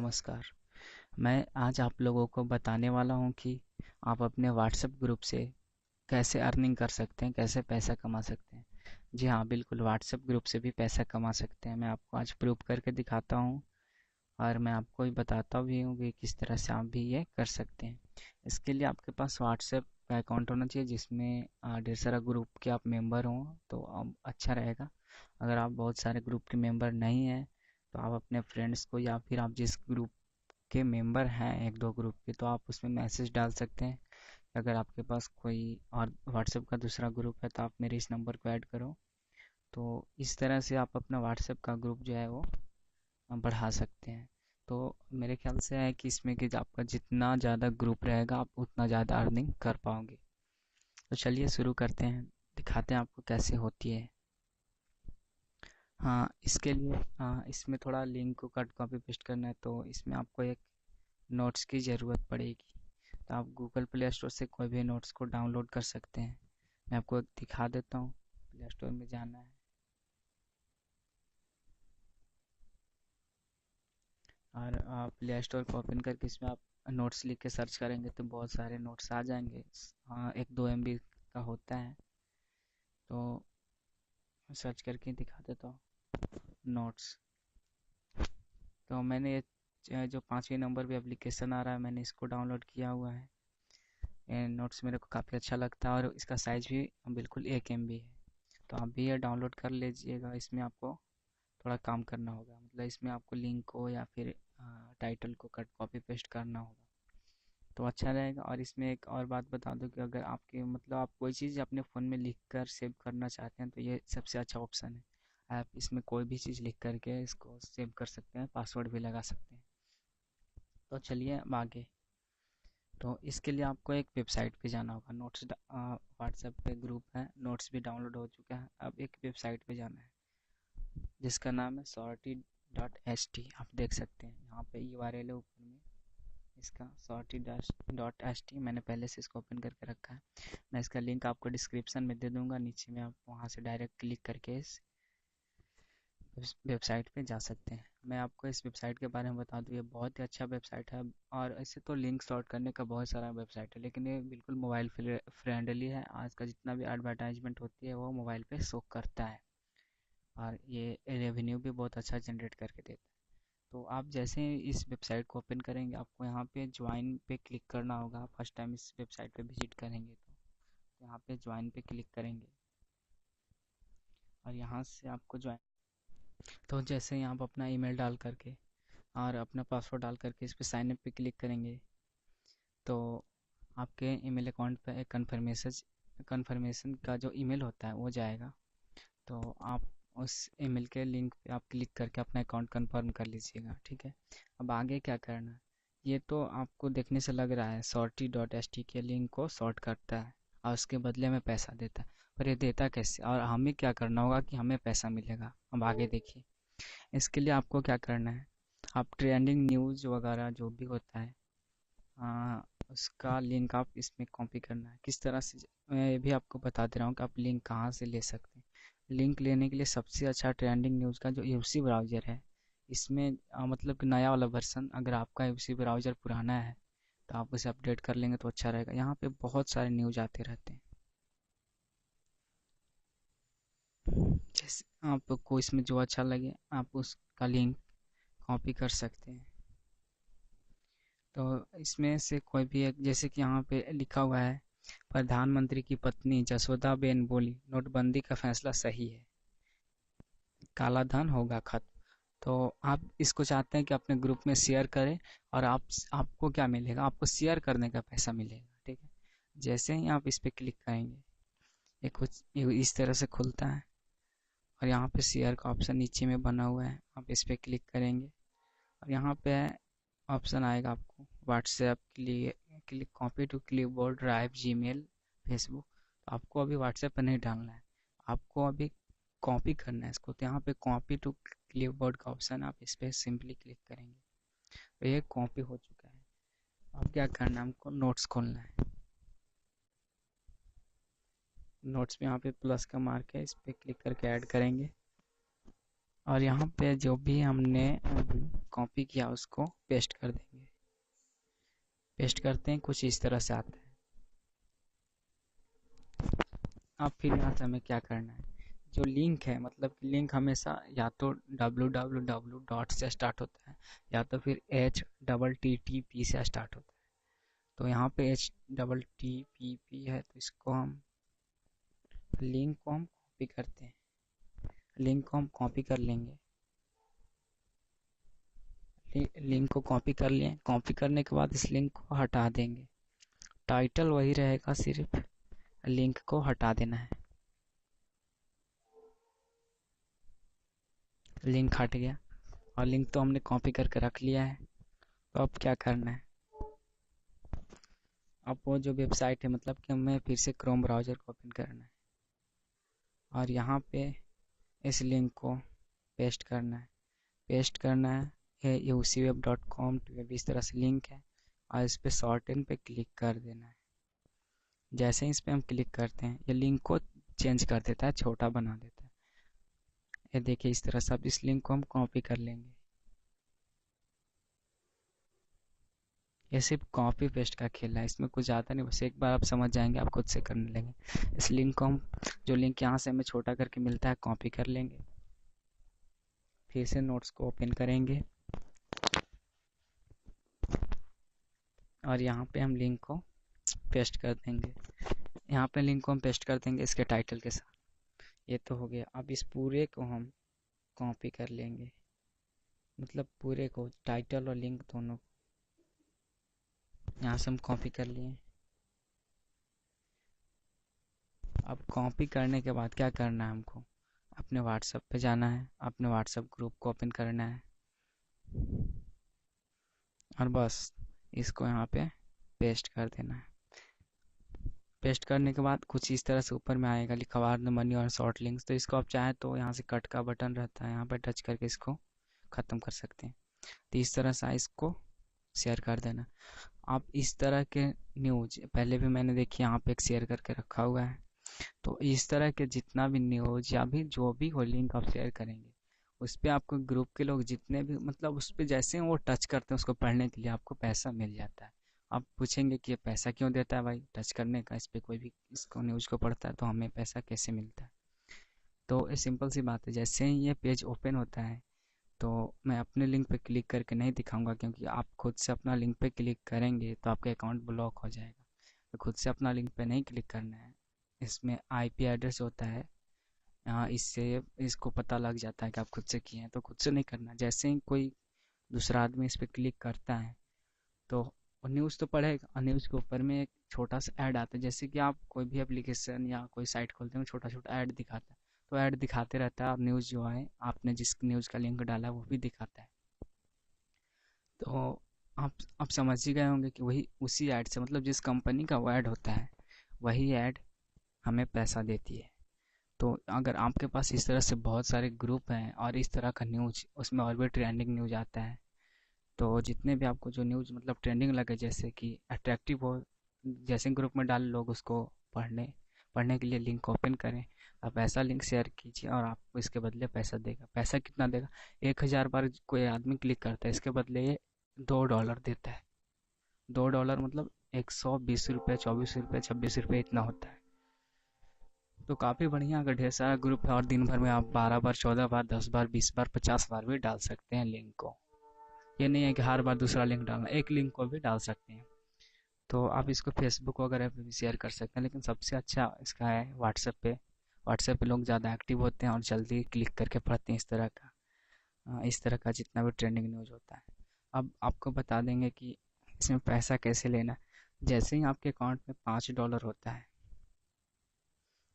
नमस्कार। मैं आज आप लोगों को बताने वाला हूँ कि आप अपने व्हाट्सएप ग्रुप से कैसे अर्निंग कर सकते हैं, कैसे पैसा कमा सकते हैं। जी हाँ, बिल्कुल व्हाट्सएप ग्रुप से भी पैसा कमा सकते हैं। मैं आपको आज प्रूव करके दिखाता हूँ और मैं आपको भी बताता भी हूँ कि किस तरह से आप भी ये कर सकते हैं। इसके लिए आपके पास व्हाट्सएप का अकाउंट होना चाहिए जिसमें ढेर सारा ग्रुप के आप मेंबर हों तो अच्छा रहेगा। अगर आप बहुत सारे ग्रुप के मेंबर नहीं हैं तो आप अपने फ्रेंड्स को या फिर आप जिस ग्रुप के मेंबर हैं एक दो ग्रुप के तो आप उसमें मैसेज डाल सकते हैं। अगर आपके पास कोई और व्हाट्सएप का दूसरा ग्रुप है तो आप मेरे इस नंबर को ऐड करो। तो इस तरह से आप अपना व्हाट्सएप का ग्रुप जो है वो बढ़ा सकते हैं। तो मेरे ख्याल से है कि इसमें कि आपका जितना ज़्यादा ग्रुप रहेगा आप उतना ज़्यादा अर्निंग कर पाओगे। तो चलिए शुरू करते हैं, दिखाते हैं आपको कैसे होती है। हाँ, इसके लिए इसमें थोड़ा लिंक को कट कॉपी पेस्ट करना है तो इसमें आपको एक नोट्स की ज़रूरत पड़ेगी। तो आप गूगल प्ले स्टोर से कोई भी नोट्स को डाउनलोड कर सकते हैं। मैं आपको एक दिखा देता हूँ। प्ले स्टोर में जाना है और आप प्ले स्टोर को ओपन करके इसमें आप नोट्स लिख के सर्च करेंगे तो बहुत सारे नोट्स आ जाएंगे। हाँ, 1-2 MB का होता है। तो सर्च करके दिखा देता हूँ नोट्स। तो मैंने ये जो 5वें नंबर पे एप्लीकेशन आ रहा है मैंने इसको डाउनलोड किया हुआ है। ये नोट्स मेरे को काफ़ी अच्छा लगता है और इसका साइज़ भी बिल्कुल 1 MB है। तो आप भी ये डाउनलोड कर लीजिएगा। इसमें आपको थोड़ा काम करना होगा, मतलब इसमें आपको लिंक को या फिर टाइटल को कट कॉपी पेस्ट करना होगा तो अच्छा रहेगा। और इसमें एक और बात बता दूं कि अगर आपके मतलब आप कोई चीज़ अपने फ़ोन में लिख कर सेव करना चाहते हैं तो ये सबसे अच्छा ऑप्शन है। आप इसमें कोई भी चीज़ लिख करके इसको सेव कर सकते हैं, पासवर्ड भी लगा सकते हैं। तो चलिए अब आगे। तो इसके लिए आपको एक वेबसाइट पे जाना होगा। नोट्स व्हाट्सएप पे ग्रुप है, नोट्स भी डाउनलोड हो चुका है। अब एक वेबसाइट पे जाना है जिसका नाम है sorty.st। आप देख सकते हैं यहाँ पे URL है ऊपर में इसका sorty.st। मैंने पहले से इसको ओपन करके रखा है। मैं इसका लिंक आपको डिस्क्रिप्शन में दे दूंगा, नीचे में आप वहाँ से डायरेक्ट क्लिक करके इस वेबसाइट पे जा सकते हैं। मैं आपको इस वेबसाइट के बारे में बता दूं, ये बहुत ही अच्छा वेबसाइट है। और ऐसे तो लिंक सॉर्ट करने का बहुत सारा वेबसाइट है लेकिन ये बिल्कुल मोबाइल फ्रेंडली है। आज का जितना भी एडवर्टाइजमेंट होती है वो मोबाइल पे शो करता है और ये रेवेन्यू भी बहुत अच्छा जनरेट करके देता है। तो आप जैसे ही इस वेबसाइट को ओपन करेंगे आपको यहाँ पे ज्वाइन पे क्लिक करना होगा। फर्स्ट टाइम इस वेबसाइट पे विजिट करेंगे तो यहाँ पे ज्वाइन पे क्लिक करेंगे और यहाँ से आपको ज्वाइन। तो जैसे ही आप अपना ईमेल डाल करके और अपना पासवर्ड डाल करके इस पर साइन अप पे क्लिक करेंगे तो आपके ईमेल अकाउंट पे एक कन्फर्मेशन का जो ईमेल होता है वो जाएगा। तो आप उस ईमेल के लिंक पे आप क्लिक करके अपना अकाउंट कंफर्म कर लीजिएगा, ठीक है। अब आगे क्या करना है, ये तो आपको देखने से लग रहा है sorty.st के लिंक को सॉर्ट करता है और उसके बदले में पैसा देता है। पर ये देता कैसे और हमें क्या करना होगा कि हमें पैसा मिलेगा, अब आगे देखिए। इसके लिए आपको क्या करना है, आप ट्रेंडिंग न्यूज़ वगैरह जो भी होता है उसका लिंक आप इसमें कॉपी करना है। किस तरह से मैं ये भी आपको बता दे रहा हूँ कि आप लिंक कहाँ से ले सकते हैं। लिंक लेने के लिए सबसे अच्छा ट्रेंडिंग न्यूज़ का जो यूसी ब्राउज़र है इसमें मतलब कि नया वाला वर्सन। अगर आपका यूसी ब्राउज़र पुराना है तो आप उसे अपडेट कर लेंगे तो अच्छा रहेगा। यहाँ पे बहुत सारे न्यूज़ आते रहते हैं, जैसे आपको इसमें जो अच्छा लगे आप उसका लिंक कॉपी कर सकते हैं। तो इसमें से कोई भी एक, जैसे कि यहाँ पे लिखा हुआ है प्रधानमंत्री की पत्नी जसोदाबेन बोली नोटबंदी का फैसला सही है, काला धन होगा खत्म। तो आप इसको चाहते हैं कि अपने ग्रुप में शेयर करें और आपको क्या मिलेगा, आपको शेयर करने का पैसा मिलेगा, ठीक है। जैसे ही आप इस पे क्लिक करेंगे ये कुछ इस तरह से खुलता है और यहाँ पे शेयर का ऑप्शन नीचे में बना हुआ है। आप इस पे क्लिक करेंगे और यहाँ पे ऑप्शन आएगा आपको व्हाट्सएप के लिए, click copy to clipboard, drive, Gmail, Facebook. तो आपको अभी व्हाट्सएप पर नहीं डालना है, आपको अभी कॉपी करना है इसको। तो यहाँ पे कॉपी टू क्लिपबोर्ड का ऑप्शन, आप इस पर सिंपली क्लिक करेंगे तो ये कॉपी हो चुका है। अब क्या करना है, हमको नोट्स खोलना है। नोट्स में यहाँ पे प्लस का मार्क है, इस पर क्लिक करके ऐड करेंगे और यहाँ पे जो भी हमने कॉपी किया उसको पेस्ट कर देंगे। पेस्ट करते हैं, कुछ इस तरह से आता है। अब फिर यहाँ से हमें क्या करना है, जो लिंक है, मतलब कि लिंक हमेशा या तो www डॉट से स्टार्ट होता है या तो फिर HTTP से स्टार्ट होता है। तो यहाँ पे HTTP है, तो इसको हम लिंक को हम कॉपी करते हैं। लिंक को हम कॉपी कर लेंगे। लिंक को कॉपी कर लिए। कॉपी करने के बाद इस लिंक को हटा देंगे। टाइटल वही रहेगा, सिर्फ लिंक को हटा देना है। लिंक हट गया और लिंक तो हमने कॉपी करके रख लिया है। तो अब क्या करना है, अब वो जो वेबसाइट है, मतलब कि हमें फिर से क्रोम ब्राउज़र को ओपन करना है और यहाँ पे इस लिंक को पेस्ट करना है। पेस्ट करना है, ये ucweb.com टू वेब, इस तरह से लिंक है और इस पर शॉर्ट इन पे क्लिक कर देना है। जैसे ही इस पर हम क्लिक करते हैं, ये लिंक को चेंज कर देता है, छोटा बना देता है। ये देखिए इस तरह से। अब इस लिंक को हम कॉपी कर लेंगे। ये सिर्फ कॉपी पेस्ट का खेल है, इसमें कुछ ज़्यादा नहीं, बस एक बार आप समझ जाएंगे, आप खुद से करने लेंगे। इस लिंक को हम, जो लिंक यहाँ से हमें छोटा करके मिलता है, कॉपी कर लेंगे। फिर से नोट्स को ओपन करेंगे और यहाँ पे हम लिंक को पेस्ट कर देंगे। यहाँ पे लिंक को हम पेस्ट कर देंगे इसके टाइटल के साथ। ये तो हो गया। अब इस पूरे को हम कॉपी कर लेंगे, मतलब पूरे को, टाइटल और लिंक दोनों यहाँ से हम कॉपी कर लिए। अब कॉपी करने के बाद क्या करना है, हमको अपने व्हाट्सएप पे जाना है, अपने व्हाट्सएप ग्रुप को ओपन करना है और बस इसको यहाँ पे पेस्ट कर देना है। पेस्ट करने के बाद कुछ इस तरह से ऊपर में आएगा लिखा हुआ अर्न मनी और शॉर्ट लिंक्स। तो इसको आप चाहें तो यहाँ से कट का बटन रहता है, यहाँ पे टच करके इसको ख़त्म कर सकते हैं। तो इस तरह से इसको शेयर कर देना। आप इस तरह के न्यूज़ पहले भी मैंने देखी, यहाँ पे एक शेयर करके रखा हुआ है। तो इस तरह के जितना भी न्यूज़ या भी जो भी हो, लिंक आप शेयर करेंगे, उस पर आपको ग्रुप के लोग जितने भी, मतलब उस पर जैसे ही वो टच करते हैं उसको पढ़ने के लिए, आपको पैसा मिल जाता है। आप पूछेंगे कि ये पैसा क्यों देता है भाई टच करने का, इस पर कोई भी इसको न्यूज़ को पढ़ता है तो हमें पैसा कैसे मिलता है। तो ये सिंपल सी बात है। जैसे ही ये पेज ओपन होता है, तो मैं अपने लिंक पे क्लिक करके नहीं दिखाऊंगा, क्योंकि आप खुद से अपना लिंक पे क्लिक करेंगे तो आपका अकाउंट ब्लॉक हो जाएगा। तो खुद से अपना लिंक पे नहीं क्लिक करना है। इसमें आईपी एड्रेस होता है, इससे इसको पता लग जाता है कि आप खुद से किए हैं, तो खुद से नहीं करना। जैसे ही कोई दूसरा आदमी इस पर क्लिक करता है तो न्यूज़ तो पढ़ेगा, और न्यूज़ के ऊपर में एक छोटा सा ऐड आता है। जैसे कि आप कोई भी एप्लीकेशन या कोई साइट खोलते हैं, छोटा छोटा ऐड दिखाता है, तो ऐड दिखाते रहता है और न्यूज़ जो है आपने जिस न्यूज़ का लिंक डाला है वो भी दिखाता है। तो आप समझ ही गए होंगे कि वही उसी ऐड से, मतलब जिस कंपनी का वो ऐड होता है, वही ऐड हमें पैसा देती है। तो अगर आपके पास इस तरह से बहुत सारे ग्रुप हैं और इस तरह का न्यूज़, उसमें और भी ट्रेंडिंग न्यूज़ आता है, तो जितने भी आपको जो न्यूज़ मतलब ट्रेंडिंग लगे, जैसे कि अट्रैक्टिव हो, जैसे ग्रुप में डाल, लोग उसको पढ़ने पढ़ने के लिए लिंक ओपन करें। आप ऐसा लिंक शेयर कीजिए और आपको इसके बदले पैसा देगा। पैसा कितना देगा, 1000 बार कोई आदमी क्लिक करता है, इसके बदले ये $2 देता है। $2 मतलब 120 रुपये, 24 रुपये, 26 रुपये, इतना होता है। तो काफ़ी बढ़िया। अगर ढेर सारा ग्रुप है और दिन भर में आप 12 बार, 14 बार, 10 बार, 20 बार, 50 बार भी डाल सकते हैं लिंक को। ये नहीं है कि हर बार दूसरा लिंक डालना, एक लिंक को भी डाल सकते हैं। तो आप इसको फेसबुक वगैरह पे भी शेयर कर सकते हैं, लेकिन सबसे अच्छा इसका है व्हाट्सएप पे। व्हाट्सएप पे लोग ज़्यादा एक्टिव होते हैं और जल्दी क्लिक करके पढ़ते हैं इस तरह का जितना भी ट्रेंडिंग न्यूज़ होता है। अब आपको बता देंगे कि इसमें पैसा कैसे लेना है। जैसे ही आपके अकाउंट में $5 होता है,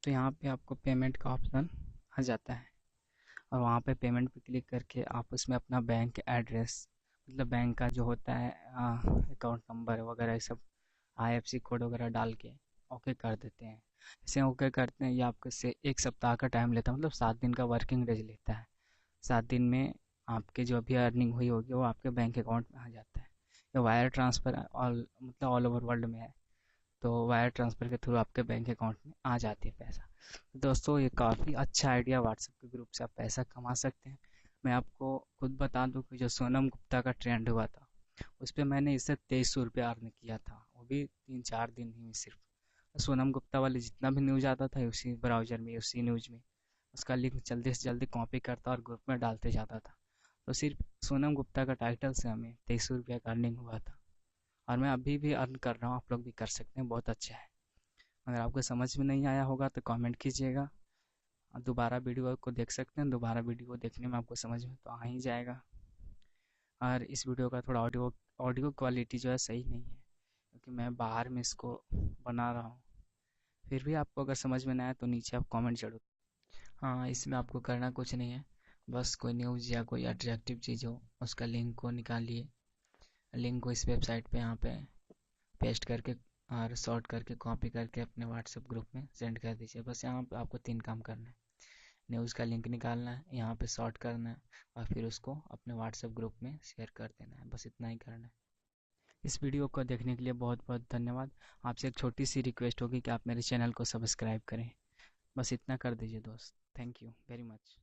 तो यहाँ पे आपको पेमेंट का ऑप्शन आ जाता है और वहाँ पे पेमेंट पे क्लिक करके आप उसमें अपना बैंक एड्रेस, मतलब बैंक का जो होता है अकाउंट नंबर वगैरह, ये सब आईएफएससी कोड वगैरह डाल के ओके कर देते हैं। जैसे ओके करते हैं, ये आपको से 1 सप्ताह का टाइम लेता है, मतलब 7 दिन का वर्किंग डेज लेता है। 7 दिन में आपके जो भी अर्निंग हुई होगी वो आपके बैंक अकाउंट में आ जाता है। ये वायर ट्रांसफ़र ऑल, मतलब ऑल ओवर वर्ल्ड में है, तो वायर ट्रांसफ़र के थ्रू आपके बैंक अकाउंट में आ जाती है पैसा। तो दोस्तों, ये काफ़ी अच्छा आइडिया, व्हाट्सएप के ग्रुप से आप पैसा कमा सकते हैं। मैं आपको खुद बता दूं कि जो सोनम गुप्ता का ट्रेंड हुआ था, उस पे मैंने इससे 2300 रुपये अर्न किया था, वो भी 3-4 दिन ही में सिर्फ। सोनम गुप्ता वाले जितना भी न्यूज आता था उसी ब्राउज़र में, उसी न्यूज में उसका लिंक जल्दी से जल्दी कॉपी करता और ग्रुप में डालते जाता था। तो सिर्फ सोनम गुप्ता का टाइटल से हमें 2300 रुपये का अर्निंग हुआ था। और मैं अभी भी अर्न कर रहा हूँ, आप लोग भी कर सकते हैं, बहुत अच्छा है। अगर आपको समझ में नहीं आया होगा तो कमेंट कीजिएगा, और दोबारा वीडियो को देख सकते हैं। दोबारा वीडियो को देखने में आपको समझ में तो आ ही जाएगा। और इस वीडियो का थोड़ा ऑडियो ऑडियो क्वालिटी जो है सही नहीं है, क्योंकि मैं बाहर में इसको बना रहा हूँ। फिर भी आपको अगर समझ में ना आए तो नीचे आप कमेंट जरूर। हाँ, इसमें आपको करना कुछ नहीं है, बस कोई न्यूज़ या कोई अट्रैक्टिव चीज़ हो उसका लिंक को निकालिए, लिंक को इस वेबसाइट पे यहाँ पे पेस्ट करके और शॉर्ट करके कॉपी करके अपने व्हाट्सएप ग्रुप में सेंड कर दीजिए। बस यहाँ पे आपको 3 काम करना है: न्यूज़ का लिंक निकालना है, यहाँ पे शॉर्ट करना है, और फिर उसको अपने व्हाट्सएप ग्रुप में शेयर कर देना है। बस इतना ही करना है। इस वीडियो को देखने के लिए बहुत बहुत धन्यवाद। आपसे एक छोटी सी रिक्वेस्ट होगी कि आप मेरे चैनल को सब्सक्राइब करें। बस इतना कर दीजिए दोस्त। Thank you very much.